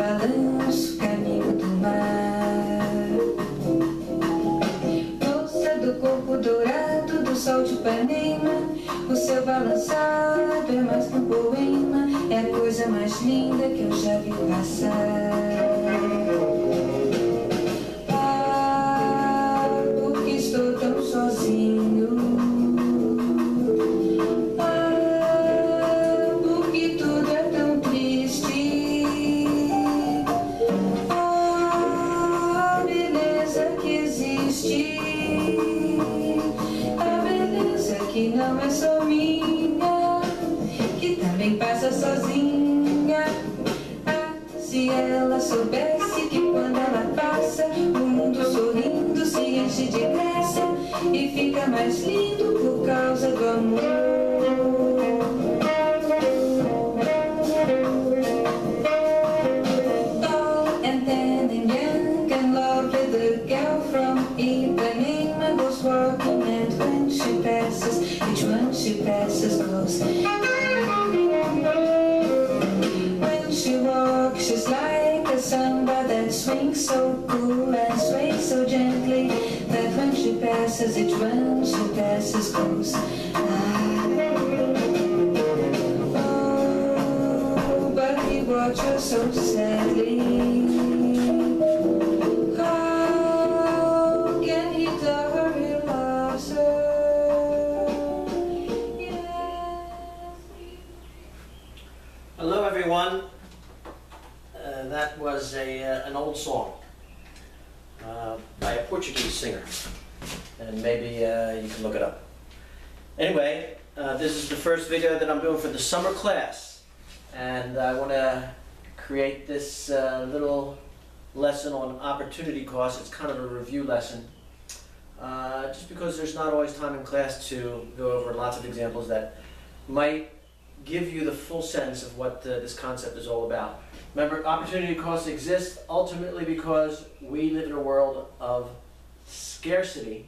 balanço, caminho do mar. Moça do corpo dourado do sol de Ipanema, o seu balançado é mais que um poema, é a coisa mais linda que eu já vi passar. Ah, porque estou tão sozinho. Ah, porque tudo é tão triste. Ah, a beleza que existe, a beleza que não é só minha, que também passa sozinha. Ah, se ela soubesse que quando ela passa, o mundo sorrindo se enche de graça e fica mais lindo por causa do amor. Tall and thin and young and lovely, the girl from Ipanema goes walking, and when she passes, each one she passes goes. When she walks, she's like a samba that swings so cool and sways so gently, that when she passes, each one she passes goes. Ah. Oh, but he watches her so sadly. How can he tell her he loves her? Yes. Hello everyone. That was an old song by a Portuguese singer, and maybe you can look it up. Anyway, this is the first video that I'm doing for the summer class, and I want to create this little lesson on opportunity cost. It's kind of a review lesson, just because there's not always time in class to go over lots of examples that might give you the full sense of what this concept is all about. Remember, opportunity costs exist ultimately because we live in a world of scarcity,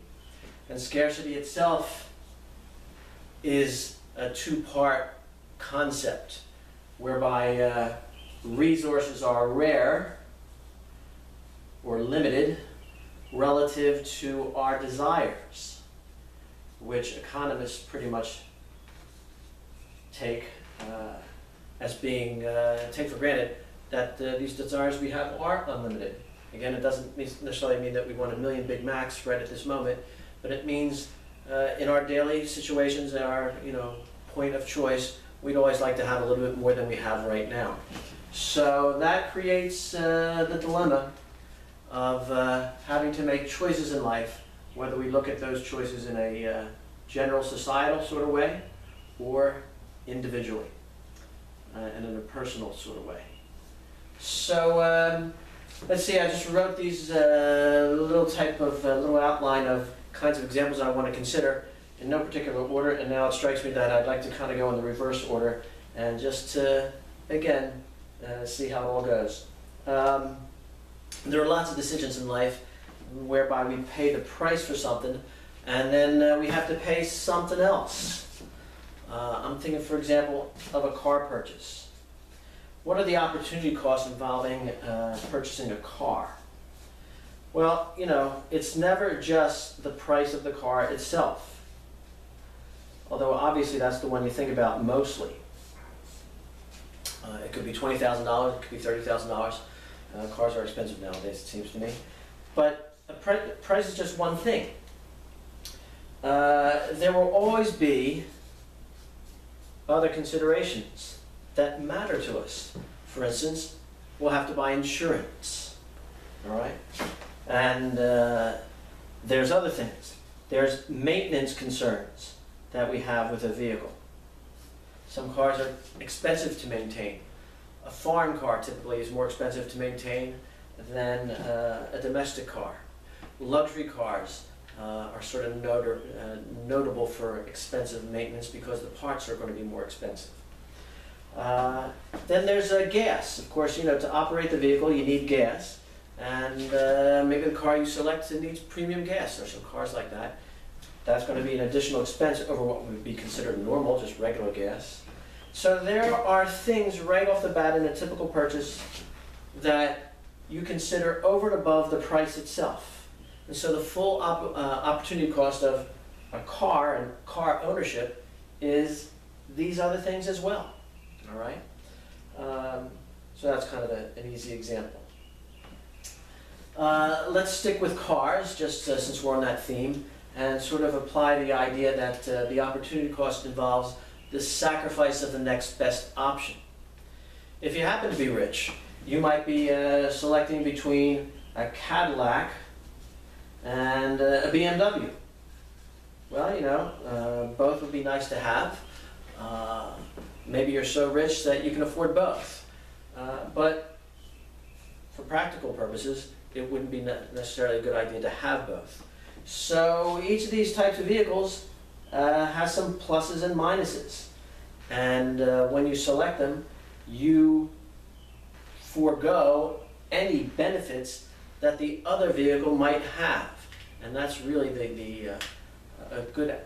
and scarcity itself is a two-part concept whereby resources are rare or limited relative to our desires, which economists pretty much take as being take for granted that these desires we have are unlimited. Again, it doesn't necessarily mean that we want 1,000,000 Big Macs right at this moment, but it means in our daily situations, our point of choice, we'd always like to have a little bit more than we have right now. So that creates the dilemma of having to make choices in life, whether we look at those choices in a general societal sort of way or individually and in a personal sort of way. So let's see, I just wrote these little type of little outline of kinds of examples I want to consider in no particular order, and now it strikes me that I'd like to kind of go in the reverse order and just to, again, see how it all goes. There are lots of decisions in life whereby we pay the price for something and then we have to pay something else. I'm thinking, for example, of a car purchase. What are the opportunity costs involving purchasing a car? Well, it's never just the price of the car itself, although obviously that's the one you think about mostly. It could be $20,000, it could be $30,000. Cars are expensive nowadays, it seems to me. But price is just one thing. There will always be other considerations that matter to us. For instance, we'll have to buy insurance, all right? And there's other things. There's maintenance concerns that we have with a vehicle. Some cars are expensive to maintain. A foreign car typically is more expensive to maintain than a domestic car. Luxury cars are sort of notable for expensive maintenance because the parts are going to be more expensive. Then there's gas. Of course, to operate the vehicle you need gas, and maybe the car you select needs premium gas. There's some cars like that. That's going to be an additional expense over what would be considered normal, just regular gas. So there are things right off the bat in a typical purchase that you consider over and above the price itself. And so the full opportunity cost of a car and car ownership is these other things as well. All right? So that's kind of an easy example. Let's stick with cars, just since we're on that theme, and sort of apply the idea that the opportunity cost involves the sacrifice of the next best option. If you happen to be rich, you might be selecting between a Cadillac and a BMW. Well, you know, both would be nice to have. Maybe you're so rich that you can afford both. But for practical purposes, it wouldn't be necessarily a good idea to have both. So each of these types of vehicles has some pluses and minuses. And when you select them, you forego any benefits that the other vehicle might have. And that's really a good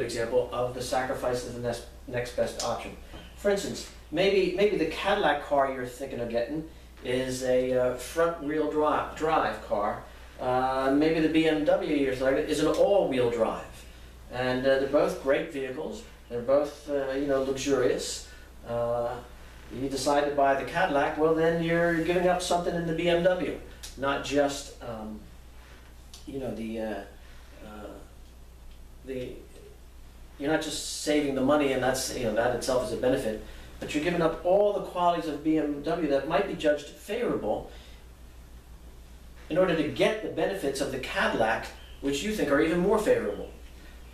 example of the sacrifice of the next best option. For instance, maybe the Cadillac car you're thinking of getting is a front-wheel drive car. Maybe the BMW you're thinking is an all-wheel drive. And they're both great vehicles. They're both you know, luxurious. You decide to buy the Cadillac, well then you're giving up something in the BMW, not just you know, you're not just saving the money, and that's, you know, that itself is a benefit, but you're giving up all the qualities of BMW that might be judged favorable in order to get the benefits of the Cadillac, which you think are even more favorable,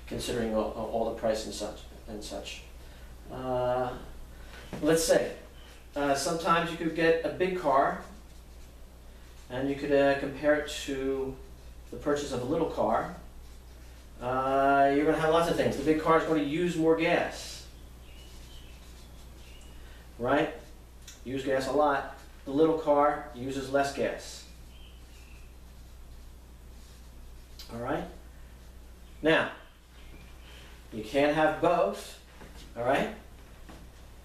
considering all the price and such. Let's say sometimes you could get a big car, and you could compare it to the purchase of a little car. You're going to have lots of things. The big car is going to use more gas, right? Use gas a lot. The little car uses less gas. All right? Now, you can't have both, all right?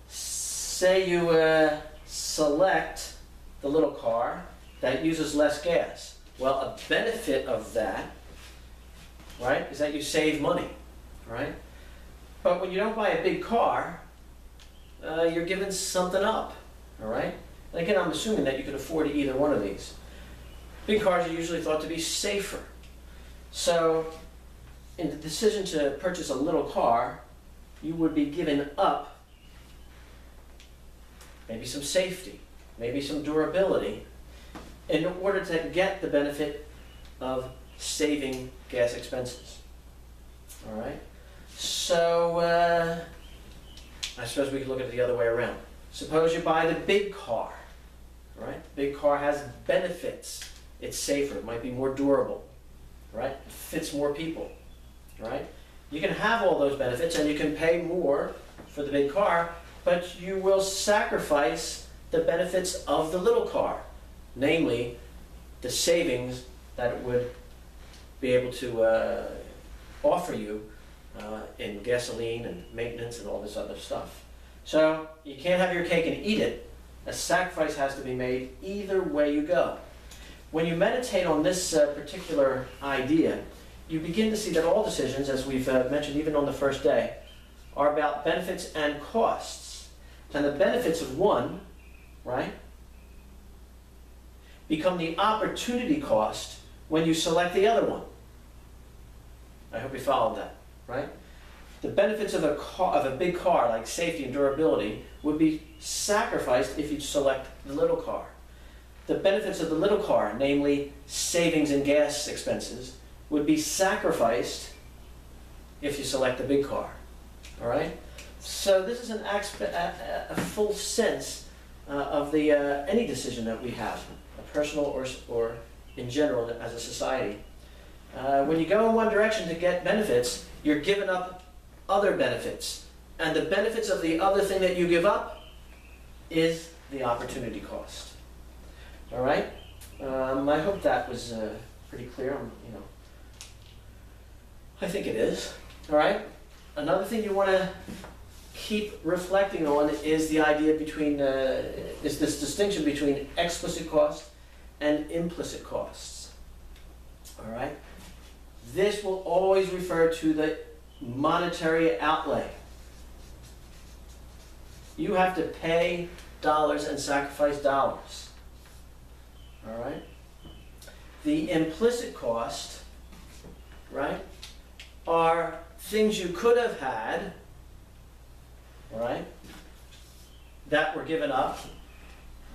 Say you select the little car that uses less gas. Well, a benefit of that, right, is that you save money, right? But when you don't buy a big car, you're giving something up, all right? And again, I'm assuming that you can afford either one of these. Big cars are usually thought to be safer. So in the decision to purchase a little car, you would be giving up maybe some safety, maybe some durability, in order to get the benefit of saving gas expenses. All right? So I suppose we could look at it the other way around. Suppose you buy the big car. All right? The big car has benefits. It's safer. It might be more durable. Right? It fits more people. Right? You can have all those benefits and you can pay more for the big car, but you will sacrifice the benefits of the little car, namely the savings that it would be able to offer you in gasoline and maintenance and all this other stuff. So you can't have your cake and eat it. A sacrifice has to be made either way you go. When you meditate on this particular idea, you begin to see that all decisions, as we've mentioned even on the first day, are about benefits and costs. And the benefits of one, right, become the opportunity cost when you select the other one. I hope you followed that, right? The benefits of a big car, like safety and durability, would be sacrificed if you select the little car. The benefits of the little car, namely savings in gas expenses, would be sacrificed if you select the big car. All right? So this is a full sense of the any decision that we have, personal or in general as a society. When you go in one direction to get benefits, you're giving up other benefits. And the benefits of the other thing that you give up is the opportunity cost. All right? I hope that was pretty clear. I think it is. All right? Another thing you want to keep reflecting on is the idea between, is this distinction between explicit cost and implicit costs. All right? This will always refer to the monetary outlay. You have to pay dollars and sacrifice dollars. All right? The implicit cost, right, are things you could have had, all right, that were given up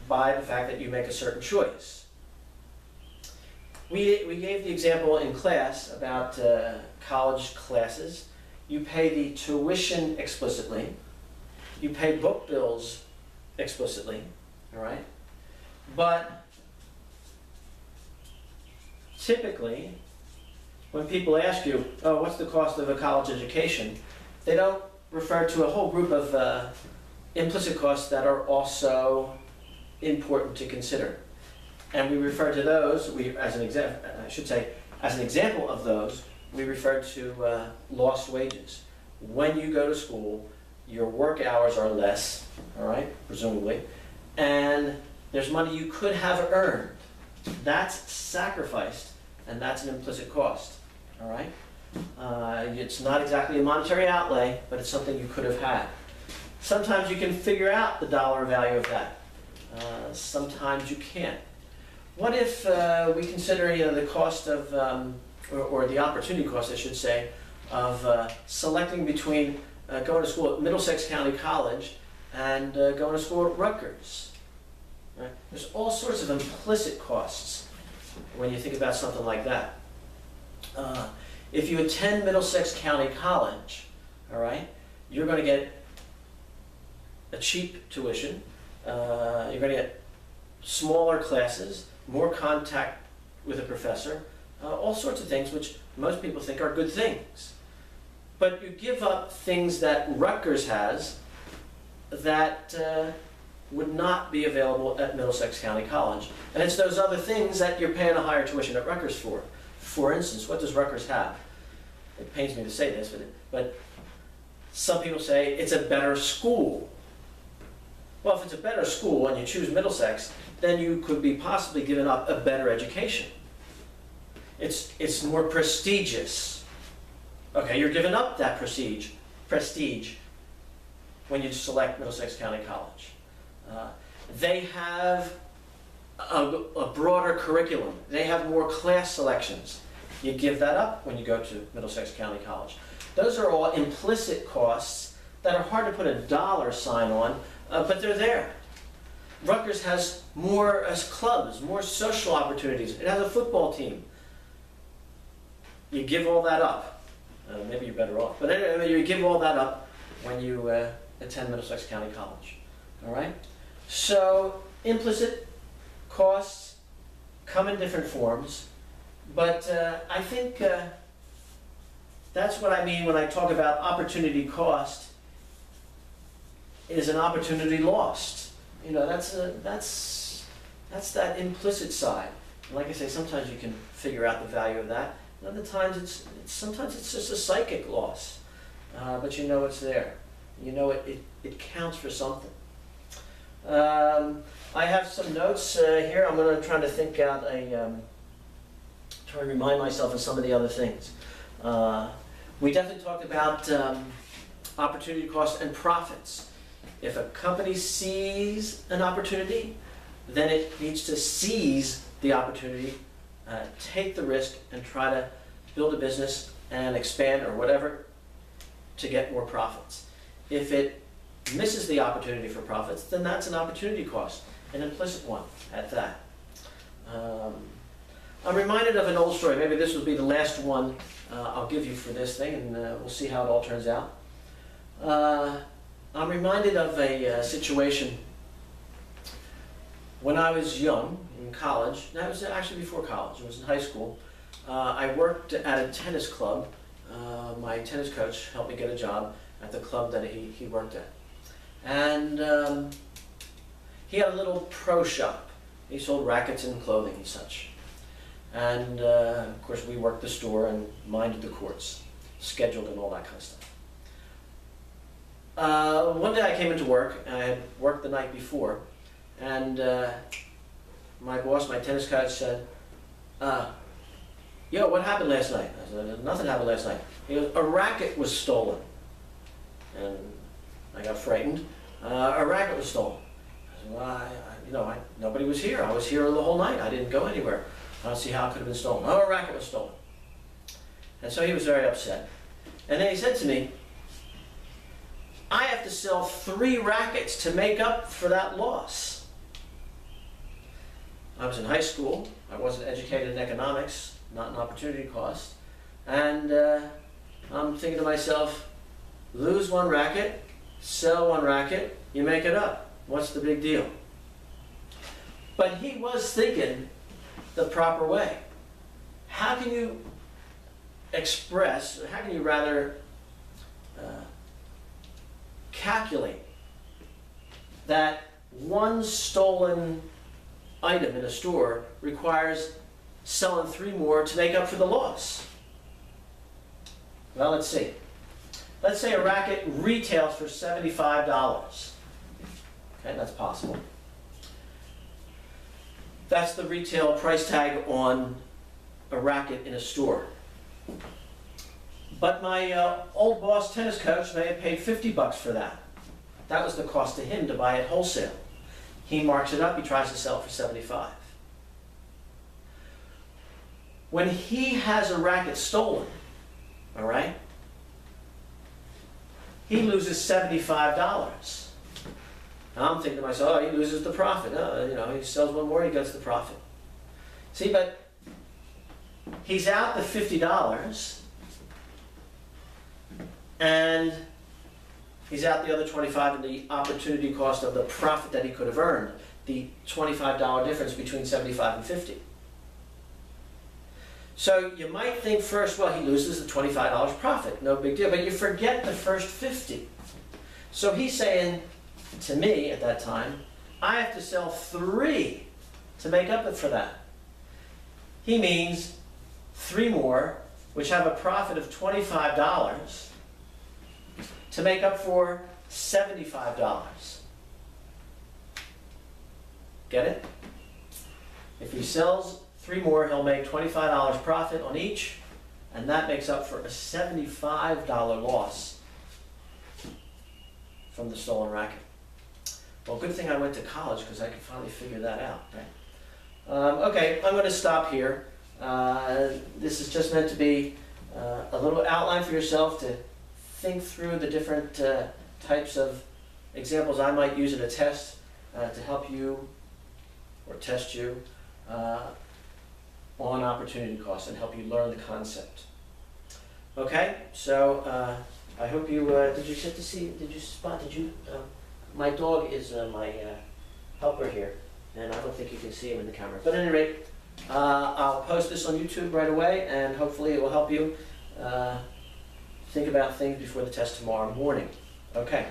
by the fact that you make a certain choice. We gave the example in class about college classes. You pay the tuition explicitly. You pay book bills explicitly, all right? But typically, when people ask you, oh, what's the cost of a college education, they don't refer to a whole group of implicit costs that are also important to consider. And we refer to those, as an example of those, we refer to lost wages. When you go to school, your work hours are less, all right, presumably, and there's money you could have earned. That's sacrificed, and that's an implicit cost, all right? It's not exactly a monetary outlay, but it's something you could have had. Sometimes you can figure out the dollar value of that. Sometimes you can't. What if we consider, the cost of, or the opportunity cost, I should say, of selecting between going to school at Middlesex County College and going to school at Rutgers? Right? There's all sorts of implicit costs when you think about something like that. If you attend Middlesex County College, all right, you're going to get a cheap tuition. You're going to get smaller classes, more contact with a professor, all sorts of things which most people think are good things. But you give up things that Rutgers has that would not be available at Middlesex County College. And it's those other things that you're paying a higher tuition at Rutgers for. For instance, what does Rutgers have? It pains me to say this, but some people say it's a better school. Well, if it's a better school and you choose Middlesex, then you could be possibly giving up a better education. It's more prestigious. Okay, you're giving up that prestige when you select Middlesex County College. They have a broader curriculum. They have more class selections. You give that up when you go to Middlesex County College. Those are all implicit costs that are hard to put a dollar sign on, but they're there. Rutgers has more clubs, more social opportunities. It has a football team. You give all that up. Maybe you're better off. But anyway, you give all that up when you attend Middlesex County College. All right? So implicit costs come in different forms, but I think that's what I mean when I talk about opportunity cost is an opportunity lost. That's that implicit side. And like I say, sometimes you can figure out the value of that. And other times sometimes it's just a psychic loss, but you know it's there. You know it counts for something. I have some notes here. I'm going to try to think out try to remind myself of some of the other things. We definitely talked about opportunity cost and profits. If a company sees an opportunity, then it needs to seize the opportunity, take the risk, and try to build a business and expand or whatever to get more profits. If it misses the opportunity for profits, then that's an opportunity cost, an implicit one at that. I'm reminded of an old story. Maybe this will be the last one I'll give you for this thing, and we'll see how it all turns out. I'm reminded of a situation when I was young, in college. That was actually before college. It was in high school. I worked at a tennis club. My tennis coach helped me get a job at the club that he worked at. And he had a little pro shop. He sold rackets and clothing and such. And of course we worked the store and minded the courts, scheduled and all that kind of stuff. one day I came into work, and I had worked the night before, and my boss, my tennis coach, said, yo, what happened last night? I said, nothing happened last night. He goes, a racket was stolen. And I got frightened. A racket was stolen. I said, well, nobody was here. I was here the whole night. I didn't go anywhere. I don't see how it could have been stolen. Oh, a racket was stolen. And so he was very upset. And then he said to me, I have to sell 3 rackets to make up for that loss. I was in high school. I wasn't educated in economics, not in opportunity cost. And I'm thinking to myself, lose 1 racket, sell 1 racket, you make it up. What's the big deal? But he was thinking the proper way. How can you express, how can you rather calculate that 1 stolen item in a store requires selling 3 more to make up for the loss? Well, let's see. Let's say a racket retails for $75. Okay, that's possible. That's the retail price tag on a racket in a store. But my old boss tennis coach may have paid $50 for that. That was the cost to him to buy it wholesale. He marks it up, he tries to sell it for $75. When he has a racket stolen, all right, he loses $75. Now I'm thinking to myself, oh, he loses the profit. He sells 1 more, he gets the profit. See, but he's out the $50, and he's out the other $25 in the opportunity cost of the profit that he could have earned, the $25 difference between $75 and $50. So you might think first, well, he loses the $25 profit, no big deal, but you forget the first $50. So he's saying to me at that time, I have to sell 3 to make up for that. He means 3 more, which have a profit of $25 to make up for $75. Get it? If he sells 3 more, he'll make $25 profit on each, and that makes up for a $75 loss from the stolen racket. Well, good thing I went to college because I could finally figure that out, right? Okay, I'm going to stop here. This is just meant to be a little outline for yourself to think through the different types of examples I might use in a test to help you or test you on opportunity costs and help you learn the concept. Okay, so I hope you, did you get to see, my dog is my helper here, and I don't think you can see him in the camera. But at any rate, I'll post this on YouTube right away, and hopefully it will help you think about things before the test tomorrow morning. Okay.